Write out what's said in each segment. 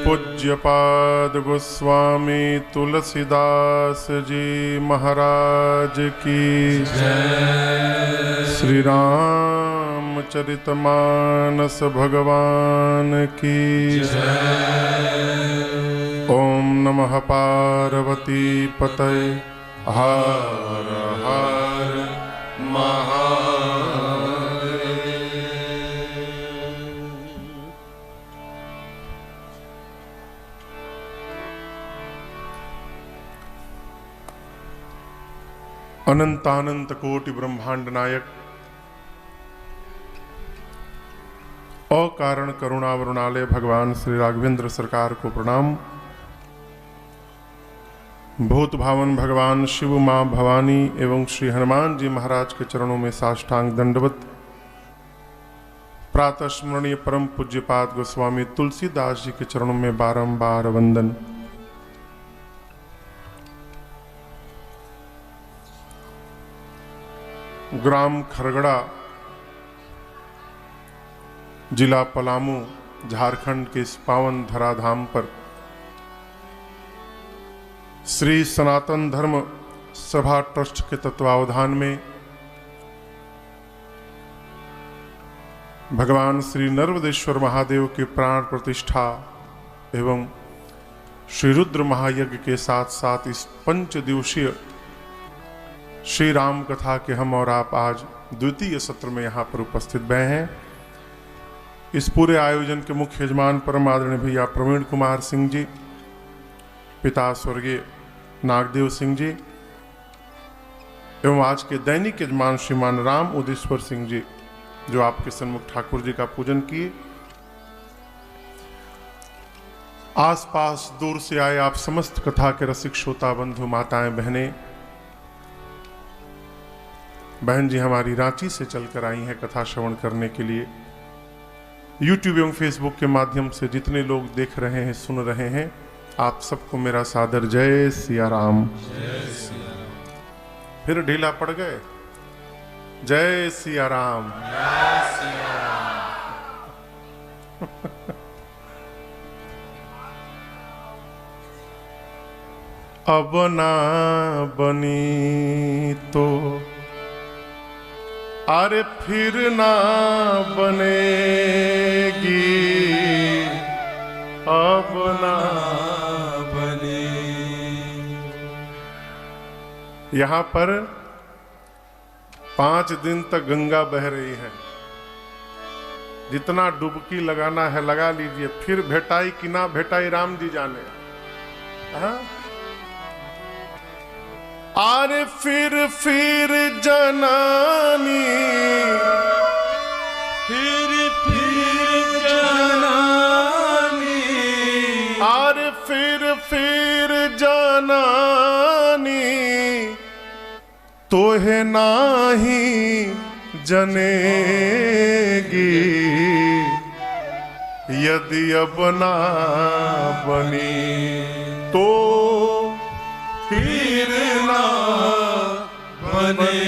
पूज्यपाद गोस्वामी तुलसीदास जी महाराज की जय। श्री रामचरितमानस भगवान की जय। ओम नमः पार्वती पतये हर हर महादेव। अनंतानंत कोटि ब्रह्मांड नायक अकारण करुणा वरुणालय भगवान श्री राघवेंद्र सरकार को प्रणाम। भूत भावन भगवान शिव मां भवानी एवं श्री हनुमान जी महाराज के चरणों में साष्टांग दंडवत। प्रातः स्मरणीय परम पूज्यपाद गोस्वामी तुलसीदास जी के चरणों में बारंबार वंदन। ग्राम खरगड़ा, जिला पलामू, झारखंड के इस पावन धराधाम पर श्री सनातन धर्म सभा ट्रस्ट के तत्वावधान में भगवान श्री नर्मदेश्वर महादेव के प्राण प्रतिष्ठा एवं श्री रुद्र महायज्ञ के साथ साथ इस 5 दिवसीय श्री राम कथा के हम और आप आज द्वितीय सत्र में यहाँ पर उपस्थित भय हैं। इस पूरे आयोजन के मुख्य यजमान परम आदरणीय भैया प्रवीण कुमार सिंह जी, पिता स्वर्गीय नागदेव सिंह जी एवं आज के दैनिक यजमान श्रीमान राम उदेश्वर सिंह जी, जो आपके सन्मुख ठाकुर जी का पूजन किए। आसपास दूर से आए आप समस्त कथा के रसिक श्रोता बंधु माताएं बहनें, बहन जी हमारी रांची से चलकर आई हैं कथा श्रवण करने के लिए। यूट्यूब एवं फेसबुक के माध्यम से जितने लोग देख रहे हैं, सुन रहे हैं, आप सबको मेरा सादर जय सिया राम। जय सिया राम। फिर ढीला पड़ गए। जय सिया राम। जय सिया राम। अब ना बनी तो अरे फिर ना बनेगी, अब ना बने। यहाँ पर 5 दिन तक गंगा बह रही है। जितना डुबकी लगाना है लगा लीजिए, फिर भेटाई कि ना भेटाई राम जी जाने। आरे फिर जनानी, फिर जनानी, आरे फिर जनानी, तोहे नाही जनेगी, यदि अब ना बनी तो फिर ना बनेगी,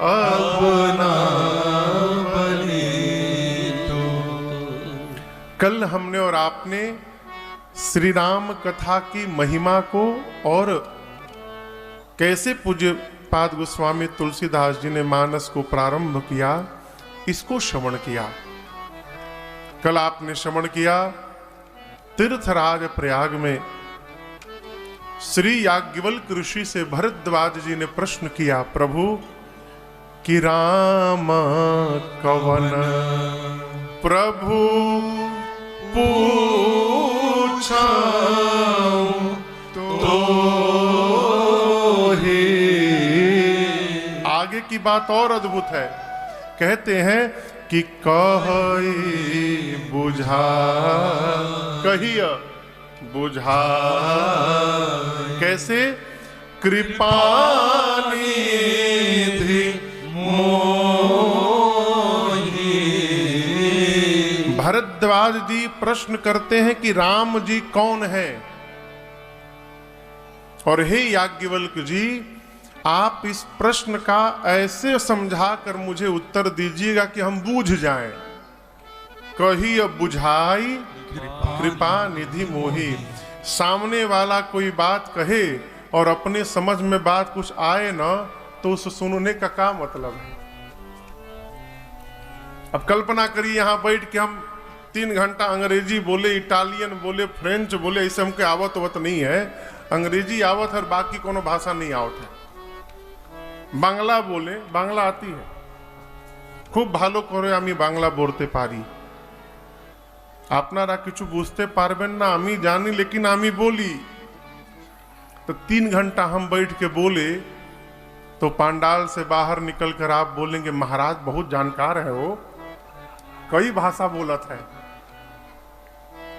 अब ना बनी तो। कल हमने और आपने श्री राम कथा की महिमा को और कैसे पूज्य पाद गोस्वामी तुलसीदास जी ने मानस को प्रारंभ किया, इसको श्रवण किया। कल आपने श्रवण किया तीर्थराज प्रयाग में श्री याज्ञवल्क्य ऋषि से भरद्वाज जी ने प्रश्न किया, प्रभु कि राम कवन प्रभु पूछाऊं तो ही। आगे की बात और अद्भुत है। कहते हैं कि कही बुझा, कहिय बुझा, कैसे कृपानिधि मोहि। भरद्वाज जी प्रश्न करते हैं कि राम जी कौन है। और हे याज्ञवल्क्य जी, आप इस प्रश्न का ऐसे समझा कर मुझे उत्तर दीजिएगा कि हम बूझ जाएं। कही अब बुझाई कृपा निधि मोही। सामने वाला कोई बात कहे और अपने समझ में बात कुछ आए ना, तो उस सुनने का क्या मतलब है। अब कल्पना करिए यहां बैठ के हम 3 घंटा अंग्रेजी बोले, इटालियन बोले, फ्रेंच बोले, ऐसे हमके आवत वत नहीं है। अंग्रेजी आवत है, बाकी कोनो भाषा नहीं आवत है। बांग्ला बोले, बांग्ला आती है, खूब भालो करे आमी बांग्ला बोलते पारी। আপনারা কিছু বুঝতে पारबेन ना, आमी जानी लेकिन आमी बोली। तो 3 घंटा हम बैठ के बोले तो पंडाल से बाहर निकलकर आप बोलेंगे महाराज बहुत जानकार है वो, कई भाषा बोलत है।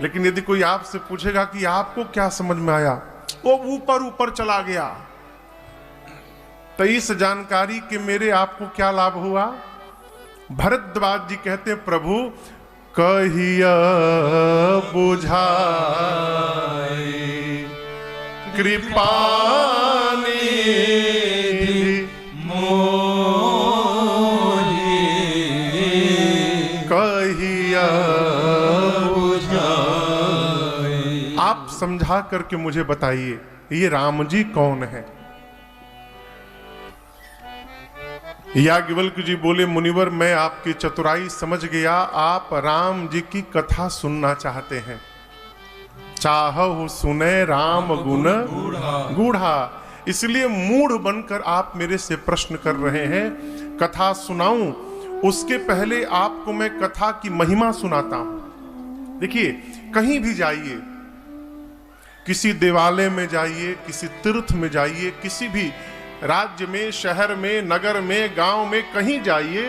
लेकिन यदि कोई आपसे पूछेगा कि आपको क्या समझ में आया, वो ऊपर ऊपर चला गया। तो इस जानकारी के मेरे आपको क्या लाभ हुआ। भरद्वाज जी कहते हैं प्रभु कहिया बुझाई कृपा निधि मोही, कहिया बुझाई। आप समझा करके मुझे बताइए ये राम जी कौन है। याज्ञवल्क्य जी बोले मुनिवर मैं आपकी चतुराई समझ गया, आप राम जी की कथा सुनना चाहते हैं। चाहो सुने राम गुण गूढ़ा, इसलिए मूढ़ बनकर आप मेरे से प्रश्न कर रहे हैं। कथा सुनाऊं उसके पहले आपको मैं कथा की महिमा सुनाता हूं। देखिए कहीं भी जाइए, किसी देवालय में जाइए, किसी तीर्थ में जाइए, किसी भी राज्य में, शहर में, नगर में, गांव में कहीं जाइए,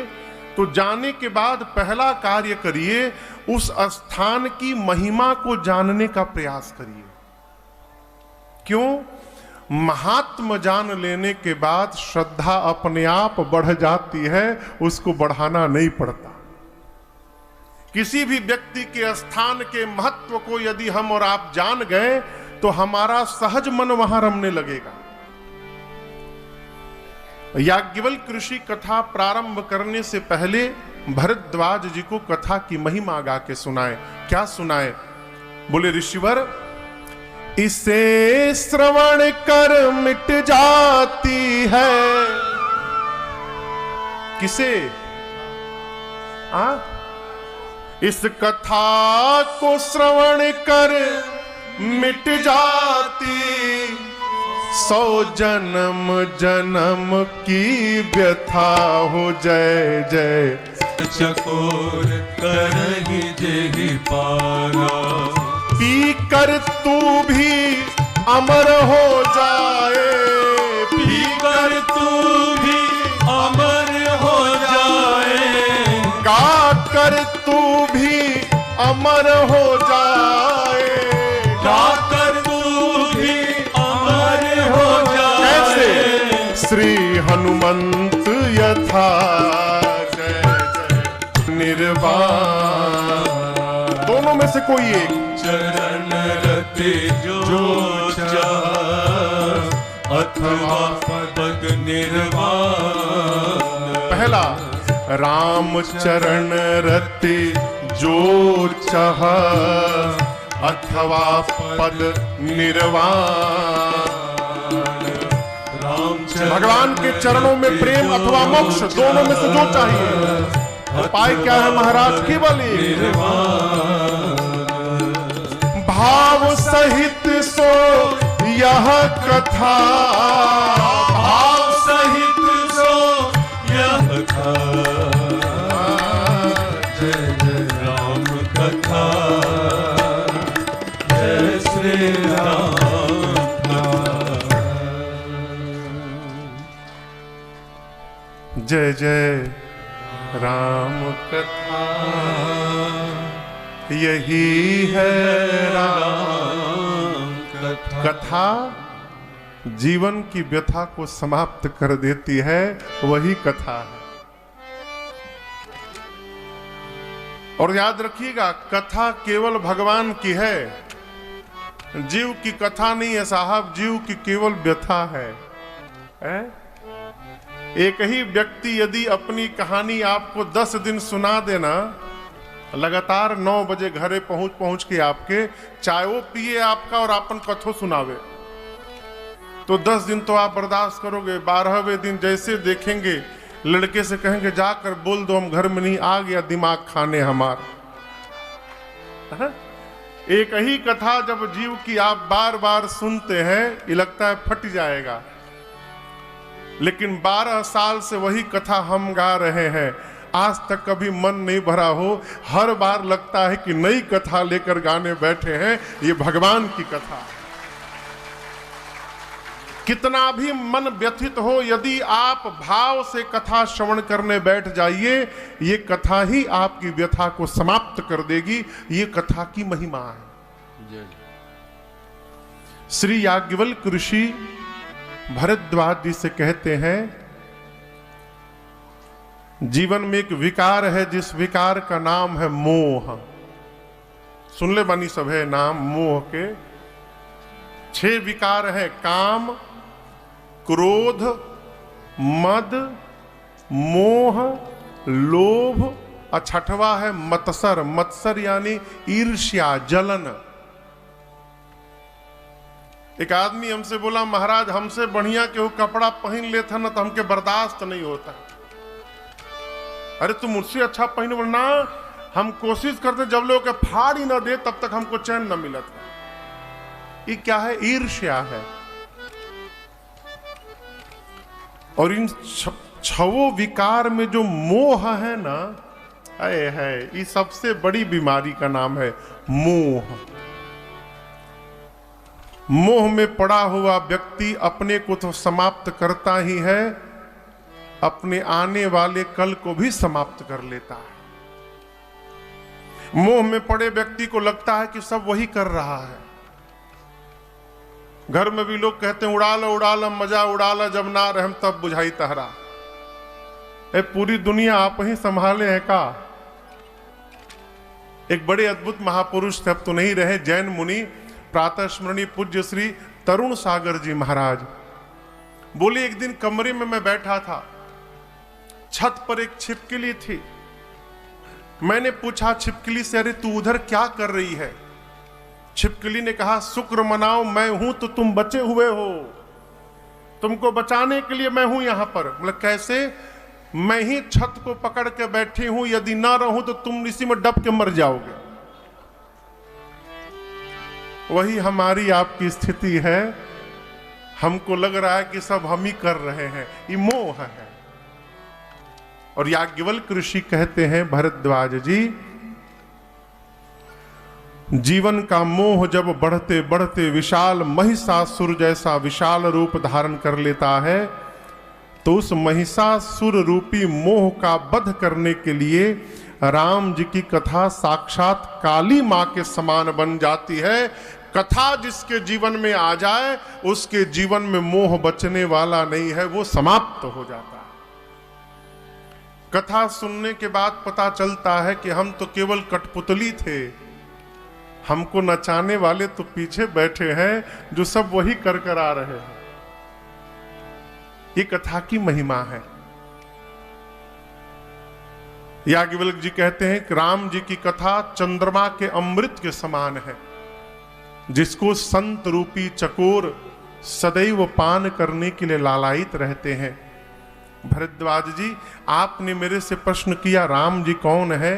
तो जाने के बाद पहला कार्य करिए उस स्थान की महिमा को जानने का प्रयास करिए। क्यों? महात्म जान लेने के बाद श्रद्धा अपने आप बढ़ जाती है, उसको बढ़ाना नहीं पड़ता। किसी भी व्यक्ति के स्थान के महत्व को यदि हम और आप जान गए तो हमारा सहज मन वहां रमने लगेगा। याज्ञवल्क्य ऋषि कथा प्रारंभ करने से पहले भरद्वाज जी को कथा की महिमा गा के सुनाए। क्या सुनाए? बोले ऋषिवर इसे श्रवण कर मिट जाती है। किसे? इस कथा को श्रवण कर मिट जाती 100 जन्म जन्म की व्यथा हो। जय जय चकोर करही जेहि पारा, पी कर तू भी अमर हो जाए। पी कर तू भी अमर हो जाए, गा कर तू भी अमर हो जाए। गा कर तू भी अमर हो जाए। कैसे? श्री हनुमंत यथा जय जय निर्वाण। दोनों में से कोई एक। चरण रते जो चाह, अथवा पद निर्वाण। पहला राम चरण रति जो चाह, अथवा पद निर्वाण। भगवान के चरणों में प्रेम अथवा मोक्ष, दोनों में से जो चाहिए। उपाय क्या है महाराज? केवल भाव सहित सो यह कथा। भाव सहित सो यह कथा। जय जय राम कथा, जय श्री राम। जय जय राम कथा, यही है राम कथा। जीवन की व्यथा को समाप्त कर देती है, वही कथा है। और याद रखिएगा कथा केवल भगवान की है, जीव की कथा नहीं है साहब, जीव की केवल व्यथा है। एक ही व्यक्ति यदि अपनी कहानी आपको 10 दिन सुना देना, लगातार 9 बजे घरे पहुंच के आपके चायो पिए आपका और आपन कथो सुनावे, तो 10 दिन तो आप बर्दाश्त करोगे। 12वें दिन जैसे देखेंगे, लड़के से कहेंगे जाकर बोल दो हम घर में नहीं, आ गया दिमाग खाने हमार। एक ही कथा जब जीव की आप बार बार सुनते हैं, ये लगता है फट जाएगा, लेकिन 12 साल से वही कथा हम गा रहे हैं, आज तक कभी मन नहीं भरा हो। हर बार लगता है कि नई कथा लेकर गाने बैठे हैं, ये भगवान की कथा। कितना भी मन व्यथित हो, यदि आप भाव से कथा श्रवण करने बैठ जाइए, ये कथा ही आपकी व्यथा को समाप्त कर देगी। ये कथा की महिमा है। श्री याज्ञवल्क्य ऋषि भरद्वाज जी से कहते हैं, जीवन में एक विकार है, जिस विकार का नाम है मोह। सुन ले बानी सब है नाम मोह के। 6 विकार है, काम, क्रोध, मद, मोह, लोभ, और 6वां है मत्सर। मत्सर यानी ईर्ष्या, जलन। एक आदमी हमसे बोला, महाराज हमसे बढ़िया केहू कपड़ा पहन लेता ना तो हमके बर्दाश्त नहीं होता। अरे तुम मुझसे अच्छा पहन, बोलना हम कोशिश करते जब लोग के फाड़ ही ना दे तब तक हमको चैन न मिलता। ये क्या है? ईर्ष्या है। और इन 6 विकार में जो मोह है ना, है ये सबसे बड़ी बीमारी का नाम है मोह। मोह में पड़ा हुआ व्यक्ति अपने को तो समाप्त करता ही है, अपने आने वाले कल को भी समाप्त कर लेता है। मोह में पड़े व्यक्ति को लगता है कि सब वही कर रहा है। घर में भी लोग कहते हैं उड़ा लो मजा उड़ा लो, जब ना रहम तब बुझाई तहरा। पूरी दुनिया आप ही संभाले हैं का? एक बड़े अद्भुत महापुरुष थे, अब तो नहीं रहे, जैन मुनि प्रातः स्मरणीय पूज्य श्री तरुण सागर जी महाराज बोले, एक दिन कमरे में मैं बैठा था, छत पर एक छिपकली थी। मैंने पूछा छिपकली से, अरे तू उधर क्या कर रही है? छिपकली ने कहा, शुक्र मनाओ, मैं हूं तो तुम बचे हुए हो, तुमको बचाने के लिए मैं हूं यहां पर। मतलब कैसे? मैं ही छत को पकड़ के बैठी हूं, यदि ना रहूं तो तुम इसी में डब के मर जाओगे। वही हमारी आपकी स्थिति है। हमको लग रहा है कि सब हम ही कर रहे हैं, ये मोह है। और याज्ञवल्क्य ऋषि कहते हैं, भरद्वाज जी, जीवन का मोह जब बढ़ते बढ़ते विशाल महिषासुर जैसा विशाल रूप धारण कर लेता है, तो उस महिषासुर रूपी मोह का वध करने के लिए राम जी की कथा साक्षात काली मां के समान बन जाती है। कथा जिसके जीवन में आ जाए, उसके जीवन में मोह बचने वाला नहीं है, वो समाप्त हो जाता है। कथा सुनने के बाद पता चलता है कि हम तो केवल कठपुतली थे, हमको नचाने वाले तो पीछे बैठे हैं जो सब वही कर कर आ रहे हैं। ये कथा की महिमा है। याज्ञवल्क्य जी कहते हैं कि राम जी की कथा चंद्रमा के अमृत के समान है, जिसको संत रूपी चकोर सदैव पान करने के लिए लालायित रहते हैं। भरद्वाज जी, आपने मेरे से प्रश्न किया राम जी कौन है,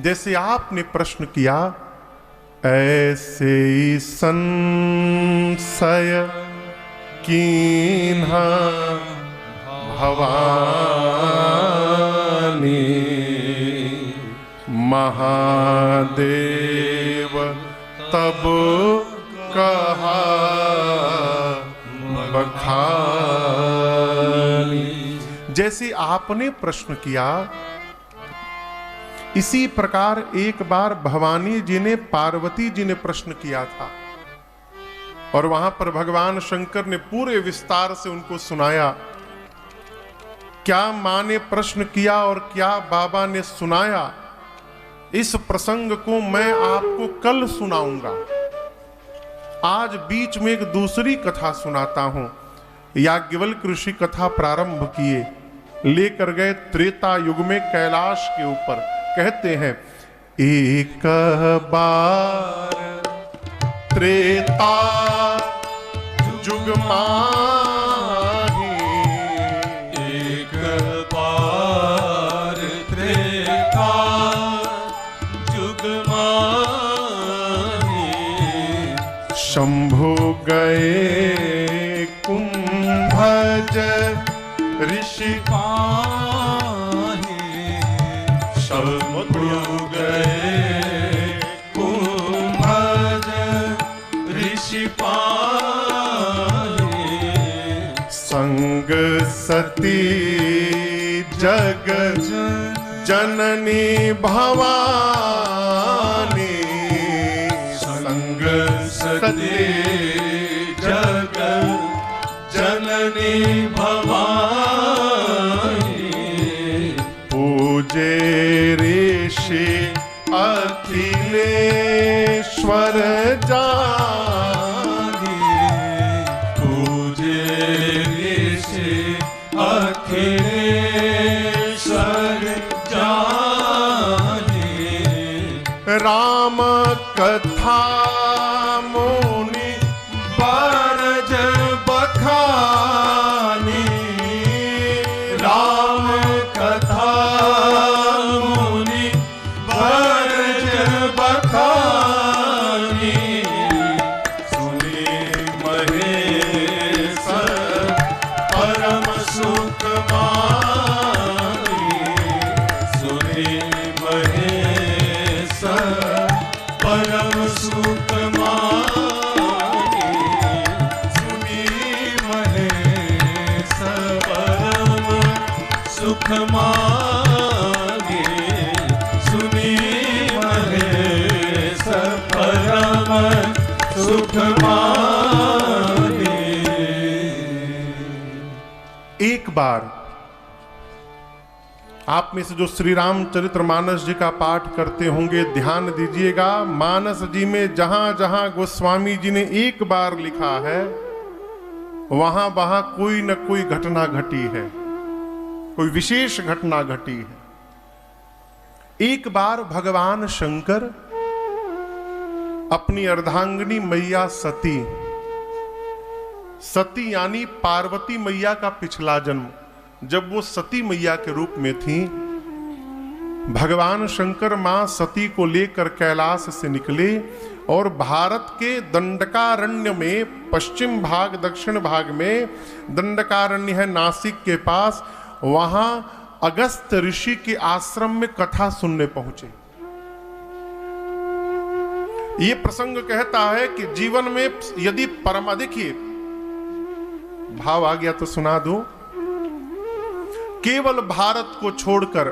जैसे आपने प्रश्न किया ऐसे ही संशय कीन्हा भवानी महादेव तब कहा बखानी। जैसे आपने प्रश्न किया, इसी प्रकार एक बार भवानी जी ने पार्वती जी ने प्रश्न किया था, और वहां पर भगवान शंकर ने पूरे विस्तार से उनको सुनाया। क्या मां ने प्रश्न किया और क्या बाबा ने सुनाया, इस प्रसंग को मैं आपको कल सुनाऊंगा। आज बीच में एक दूसरी कथा सुनाता हूं। याज्ञवल्क्य ऋषि कथा प्रारंभ किए, लेकर गए त्रेता युग में कैलाश के ऊपर। कहते हैं एक बार त्रेता जुग माही, एक बार त्रेता जुग माही, शंभु गए कुंभज ऋषि पाही, शंभु गए कुंभज ऋषि पाही, संग सती जग जननी भवानी, संग सती जग जननी भवानी, पूजे ऋषि अखिलेश्वर जानी, पूजे ऋषि अखिलेश्वर जानी, राम कथा मुनि बारज बखानी, राम कथा मुनि बारज बखानी, सुनी महेश परम सुख मानी, सुनी महेश परम सुख मानी, सुनी महेश परम सुख मानी, सुनी महेश परम सुख मानी। एक बार आप में से जो श्री रामचरित्र मानस जी का पाठ करते होंगे, ध्यान दीजिएगा, मानस जी में जहां जहां गोस्वामी जी ने एक बार लिखा है, वहां वहां कोई न कोई घटना घटी है, कोई विशेष घटना घटी है। एक बार भगवान शंकर अपनी अर्धांगिनी मैया सती, सती यानी पार्वती मैया का पिछला जन्म, जब वो सती मैया के रूप में थी, भगवान शंकर मां सती को लेकर कैलाश से निकले और भारत के दंडकारण्य में, पश्चिम भाग दक्षिण भाग में दंडकारण्य है नासिक के पास, वहां अगस्त ऋषि के आश्रम में कथा सुनने पहुंचे। ये प्रसंग कहता है कि जीवन में यदि परम, देखिए भाव आ गया तो सुना दूं, केवल भारत को छोड़कर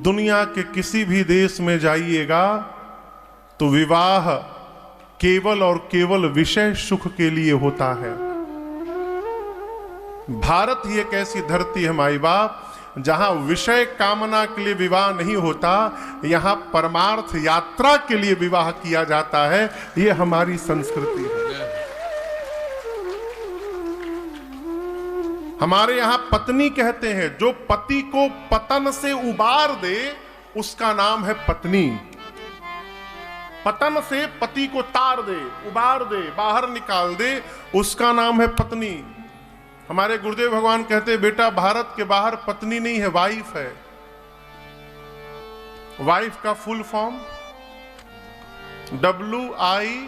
दुनिया के किसी भी देश में जाइएगा तो विवाह केवल और केवल विषय सुख के लिए होता है। भारत ही एक ऐसी धरती है माई बाप, जहां विषय कामना के लिए विवाह नहीं होता, यहां परमार्थ यात्रा के लिए विवाह किया जाता है। यह हमारी संस्कृति है। हमारे यहां पत्नी कहते हैं, जो पति को पतन से उबार दे उसका नाम है पत्नी। पतन से पति को तार दे, उबार दे, बाहर निकाल दे, उसका नाम है पत्नी। हमारे गुरुदेव भगवान कहते, बेटा भारत के बाहर पत्नी नहीं है, वाइफ है। वाइफ का full form WIFE,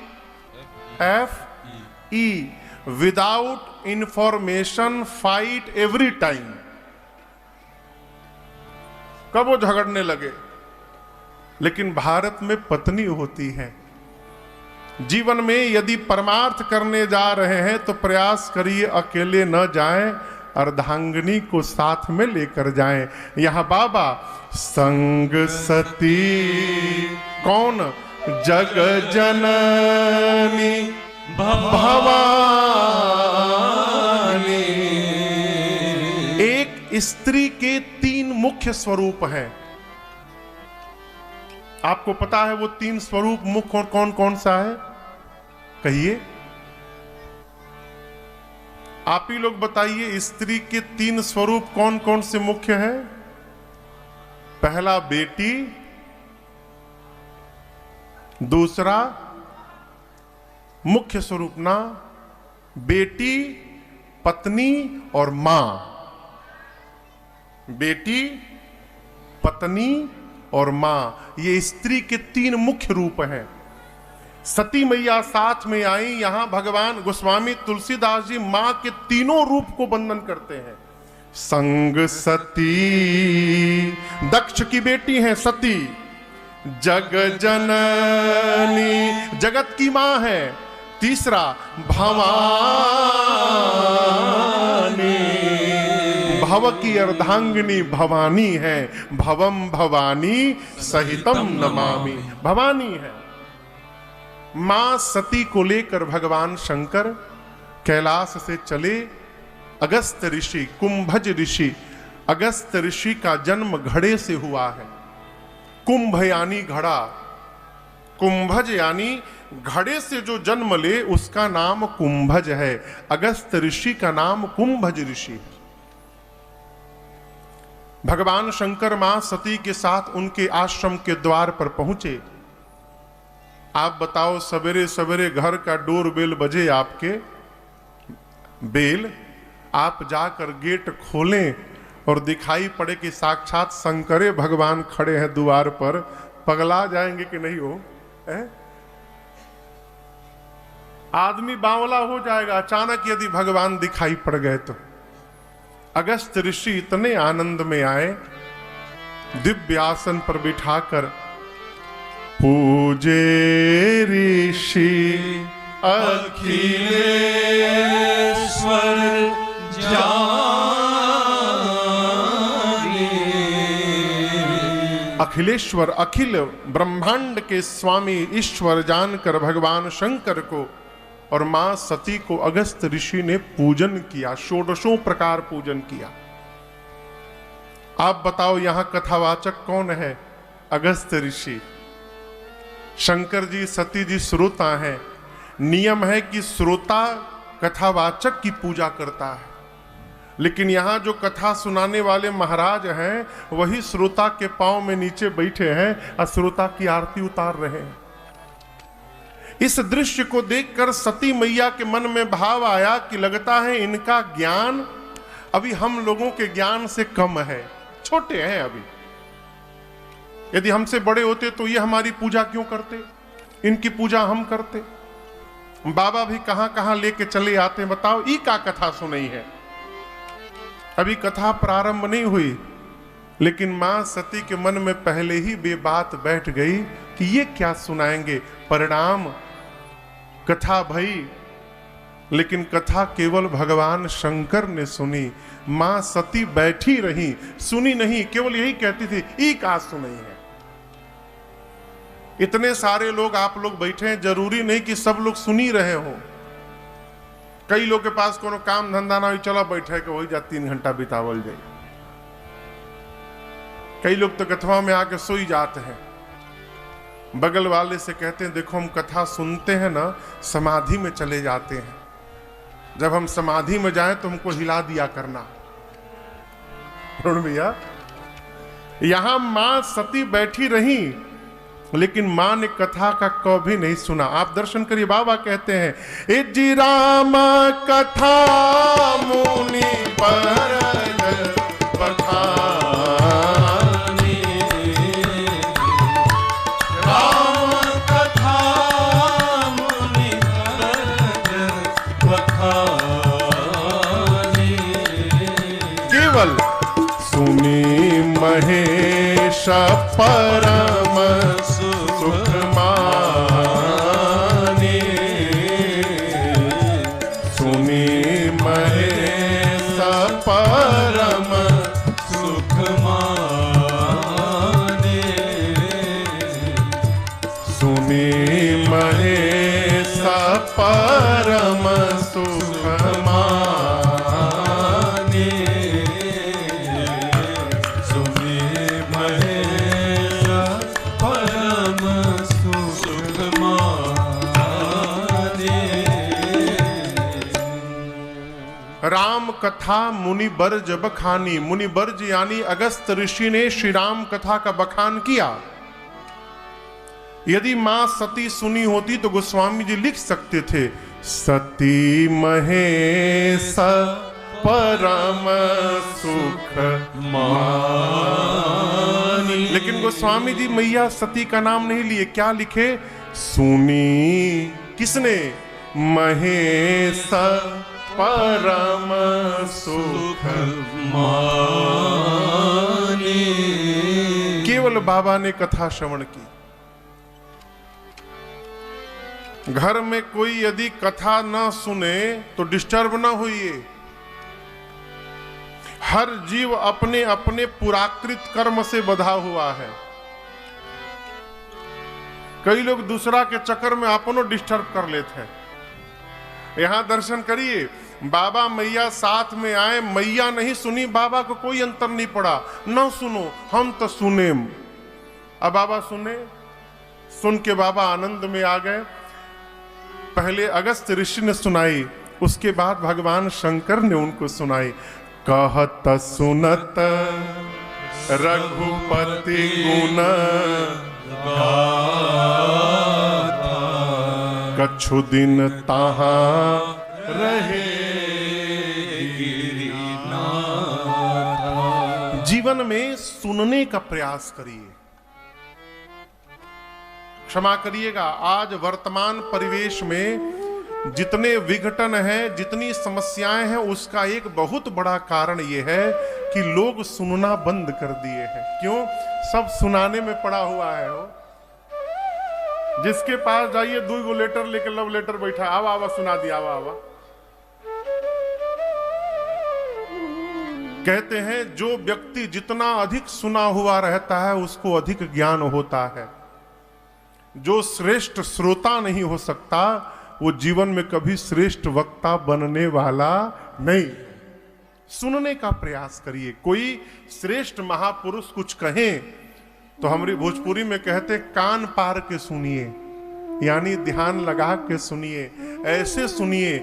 without information fight every time. कब वो झगड़ने लगे, लेकिन भारत में पत्नी होती है। जीवन में यदि परमार्थ करने जा रहे हैं तो प्रयास करिए अकेले न जाएं, अर्धांगिनी को साथ में लेकर जाएं। यहां बाबा संग सती कौन, जग जननी भवानी। एक स्त्री के 3 मुख्य स्वरूप हैं। आपको पता है वो 3 स्वरूप मुख्य कौन कौन सा है? कहिए। आप ही लोग बताइए, स्त्री के 3 स्वरूप कौन कौन से मुख्य हैं? पहला बेटी, दूसरा मुख्य स्वरूप ना, बेटी, पत्नी और मां। बेटी, पत्नी और मां, ये स्त्री के 3 मुख्य रूप हैं। सती मैया साथ में आई। यहां भगवान गोस्वामी तुलसीदास जी मां के तीनों रूप को वर्णन करते हैं। संग सती, दक्ष की बेटी है सती। जग जननी, जगत की मां है। तीसरा भवानी, भव की अर्धांगिनी भवानी है। भवम भवानी सहितम नमामि, भवानी है। मां सती को लेकर भगवान शंकर कैलाश से चले। अगस्त ऋषि, कुंभज ऋषि, अगस्त ऋषि का जन्म घड़े से हुआ है। कुंभ यानी घड़ा, कुंभज यानी घड़े से जो जन्म ले उसका नाम कुंभज है। अगस्त ऋषि का नाम कुंभज ऋषि है। भगवान शंकर मां सती के साथ उनके आश्रम के द्वार पर पहुंचे। आप बताओ, सवेरे सवेरे घर का डोर बेल बजे, आपके बेल, आप जाकर गेट खोलें और दिखाई पड़े कि साक्षात शंकरे भगवान खड़े हैं द्वार पर, पगला जाएंगे कि नहीं हो? आदमी बावला हो जाएगा अचानक यदि भगवान दिखाई पड़ गए तो। अगस्त ऋषि इतने आनंद में आए, दिव्य आसन पर बिठाकर पूजे ऋषि अखिलेश्वर अखिलेश्वर, अखिल ब्रह्मांड के स्वामी ईश्वर जानकर भगवान शंकर को और मां सती को अगस्त ऋषि ने पूजन किया। 16 प्रकार पूजन किया। आप बताओ, यहां कथावाचक कौन है? अगस्त ऋषि। शंकर जी, सती जी श्रोता हैं। नियम है कि श्रोता कथावाचक की पूजा करता है, लेकिन यहां जो कथा सुनाने वाले महाराज हैं वही श्रोता के पांव में नीचे बैठे हैं और श्रोता की आरती उतार रहे हैं। इस दृश्य को देखकर सती मैया के मन में भाव आया कि लगता है इनका ज्ञान अभी हम लोगों के ज्ञान से कम है, छोटे हैं अभी। यदि हमसे बड़े होते तो ये हमारी पूजा क्यों करते, इनकी पूजा हम करते। बाबा भी कहां कहां लेके चले आते। बताओ, ई का कथा सुनाई है, अभी कथा प्रारंभ नहीं हुई, लेकिन मां सती के मन में पहले ही वे बात बैठ गई कि ये क्या सुनाएंगे। परिणाम कथा भई, लेकिन कथा केवल भगवान शंकर ने सुनी। मां सती बैठी रही, सुनी नहीं, केवल यही कहती थी, ई का सुनाई है। इतने सारे लोग आप लोग बैठे हैं, जरूरी नहीं कि सब लोग सुनी रहे हो। कई लोग के पास कोनो काम धंधा ना हो, चलो बैठे के वही जा 3 घंटा बितावल जाए। कई लोग तो कथवा में आके सोई जाते हैं। बगल वाले से कहते हैं, देखो हम कथा सुनते हैं ना, समाधि में चले जाते हैं। जब हम समाधि में जाएं तो हमको हिला दिया करना। भैया, यहां मां सती बैठी रही, लेकिन मां ने कथा का कभी नहीं सुना। आप दर्शन करिए, बाबा कहते हैं, ए जी राम कथा मुनि परन बखानी, राम कथा मुनि परन बखानी, केवल सुनी महेश परम सुख मानी, सुनी महेश परम सुख माने, सुनी महेश परम सुख मानी, सुने महेश परम सुख माने। कथा मुनि बर्ज बखानी। मुनि बर्ज यानी अगस्त ऋषि ने श्री राम कथा का बखान किया। यदि मां सती सुनी होती तो गोस्वामी जी लिख सकते थे, सती महेश परम सुख मानी। लेकिन गोस्वामी जी मैया सती का नाम नहीं लिए, क्या लिखे? सुनी किसने? महेश परम सुख मानी। केवल बाबा ने कथा श्रवण की। घर में कोई यदि कथा न सुने तो डिस्टर्ब ना होइए। हर जीव अपने अपने पुराकृत कर्म से बंधा हुआ है। कई लोग दूसरा के चक्कर में अपनों डिस्टर्ब कर लेते हैं। यहां दर्शन करिए, बाबा मैया साथ में आए, मैया नहीं सुनी, बाबा को कोई अंतर नहीं पड़ा। न सुनो, हम तो सुने। अब बाबा सुने, सुन के बाबा आनंद में आ गए। पहले अगस्त ऋषि ने सुनाई, उसके बाद भगवान शंकर ने उनको सुनाई। कहत सुनत रघुपति गुण कछु दिन ताहां रहे गिरिनाथ। जीवन में सुनने का प्रयास करिए। क्षमा करिएगा, आज वर्तमान परिवेश में जितने विघटन हैं, जितनी समस्याएं हैं, उसका एक बहुत बड़ा कारण यह है कि लोग सुनना बंद कर दिए हैं। क्यों? सब सुनाने में पड़ा हुआ है। वो जिसके पास जाइए 2 लेटर लेकर लव लेटर बैठा, आवा आवा सुना दिया, आवा आवा। कहते हैं जो व्यक्ति जितना अधिक सुना हुआ रहता है उसको अधिक ज्ञान होता है। जो श्रेष्ठ श्रोता नहीं हो सकता वो जीवन में कभी श्रेष्ठ वक्ता बनने वाला नहीं। सुनने का प्रयास करिए। कोई श्रेष्ठ महापुरुष कुछ कहें तो हमारी भोजपुरी में कहते कान पार के सुनिए, यानी ध्यान लगा के सुनिए। ऐसे सुनिए,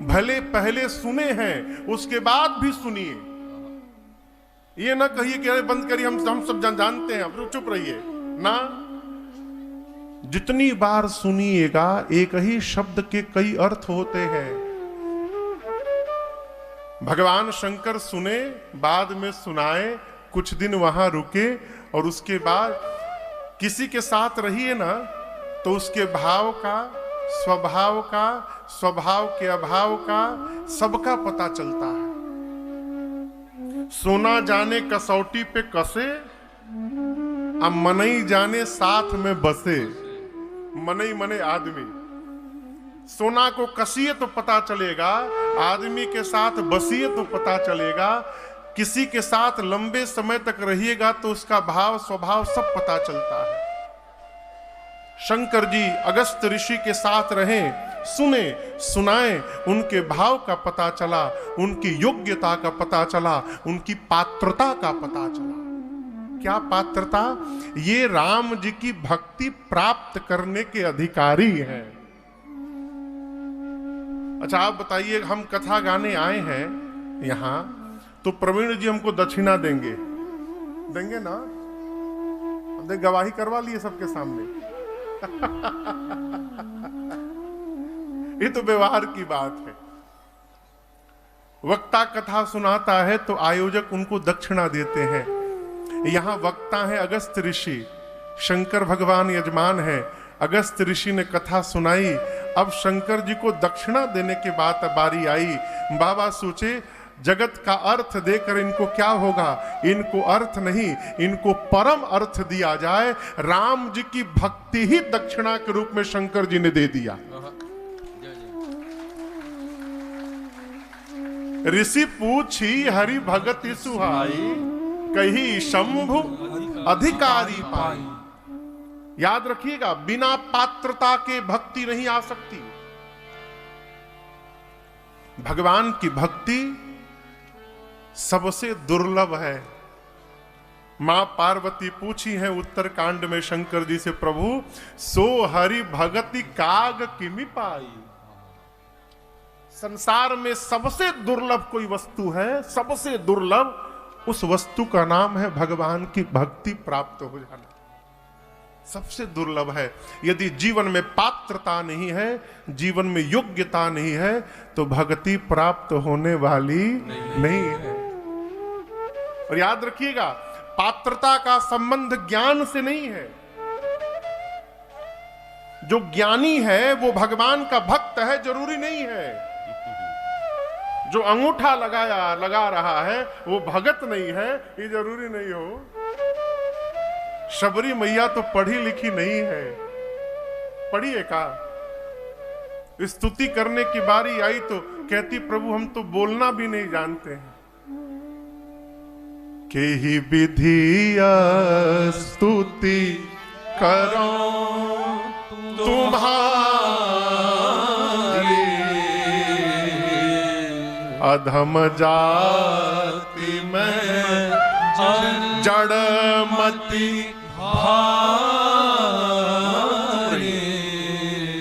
भले पहले सुने हैं उसके बाद भी सुनिए। ये ना कहिए कि अरे बंद करिए, हम सब जानते हैं, अब चुप रहिए ना। जितनी बार सुनिएगा, एक ही शब्द के कई अर्थ होते हैं। भगवान शंकर सुने, बाद में सुनाए, कुछ दिन वहां रुके और उसके बाद किसी के साथ रहिए ना तो उसके भाव का, स्वभाव का, स्वभाव के अभाव का सबका पता चलता है। सोना जाने कसौटी पे कसे, अब मनई जाने साथ में बसे। मनई मने आदमी। सोना को कसिए तो पता चलेगा, आदमी के साथ बसिए तो पता चलेगा। किसी के साथ लंबे समय तक रहिएगा तो उसका भाव स्वभाव सब पता चलता है। शंकर जी अगस्त ऋषि के साथ रहे, सुने, सुनाए, उनके भाव का पता चला, उनकी योग्यता का पता चला, उनकी पात्रता का पता चला। क्या पात्रता? ये राम जी की भक्ति प्राप्त करने के अधिकारी हैं। अच्छा आप बताइए, हम कथा गाने आए हैं यहां तो प्रवीण जी हमको दक्षिणा देंगे ना? हमने गवाही करवा लिए सबके सामने। ये तो व्यवहार की बात है। वक्ता कथा सुनाता है तो आयोजक उनको दक्षिणा देते हैं। यहां वक्ता है अगस्त ऋषि, शंकर भगवान यजमान है। अगस्त ऋषि ने कथा सुनाई, अब शंकर जी को दक्षिणा देने के बाद बारी आई। बाबा सोचे जगत का अर्थ देकर इनको क्या होगा, इनको अर्थ नहीं, इनको परम अर्थ दिया जाए। राम जी की भक्ति ही दक्षिणा के रूप में शंकर जी ने दे दिया। ऋषि पूछी हरि भगति सुहाई, कही शंभु अधिकारी पाई। याद रखिएगा, बिना पात्रता के भक्ति नहीं आ सकती। भगवान की भक्ति सबसे दुर्लभ है। मां पार्वती पूछी है उत्तर कांड में शंकर जी से, प्रभु सो हरि भगति काग किमि पाई। संसार में सबसे दुर्लभ कोई वस्तु है, सबसे दुर्लभ, उस वस्तु का नाम है भगवान की भक्ति प्राप्त हो जाना। सबसे दुर्लभ है। यदि जीवन में पात्रता नहीं है, जीवन में योग्यता नहीं है, तो भक्ति प्राप्त होने वाली नहीं है। और याद रखिएगा, पात्रता का संबंध ज्ञान से नहीं है। जो ज्ञानी है वो भगवान का भक्त है, जरूरी नहीं है। जो अंगूठा लगा रहा है वो भगत नहीं है, ये जरूरी नहीं हो। शबरी मैया तो पढ़ी लिखी नहीं है, पढ़िए का स्तुति करने की बारी आई तो कहती प्रभु हम तो बोलना भी नहीं जानते हैं। के ही विधि स्तुति करो तुम्हारी, अधम जाति में जड़मति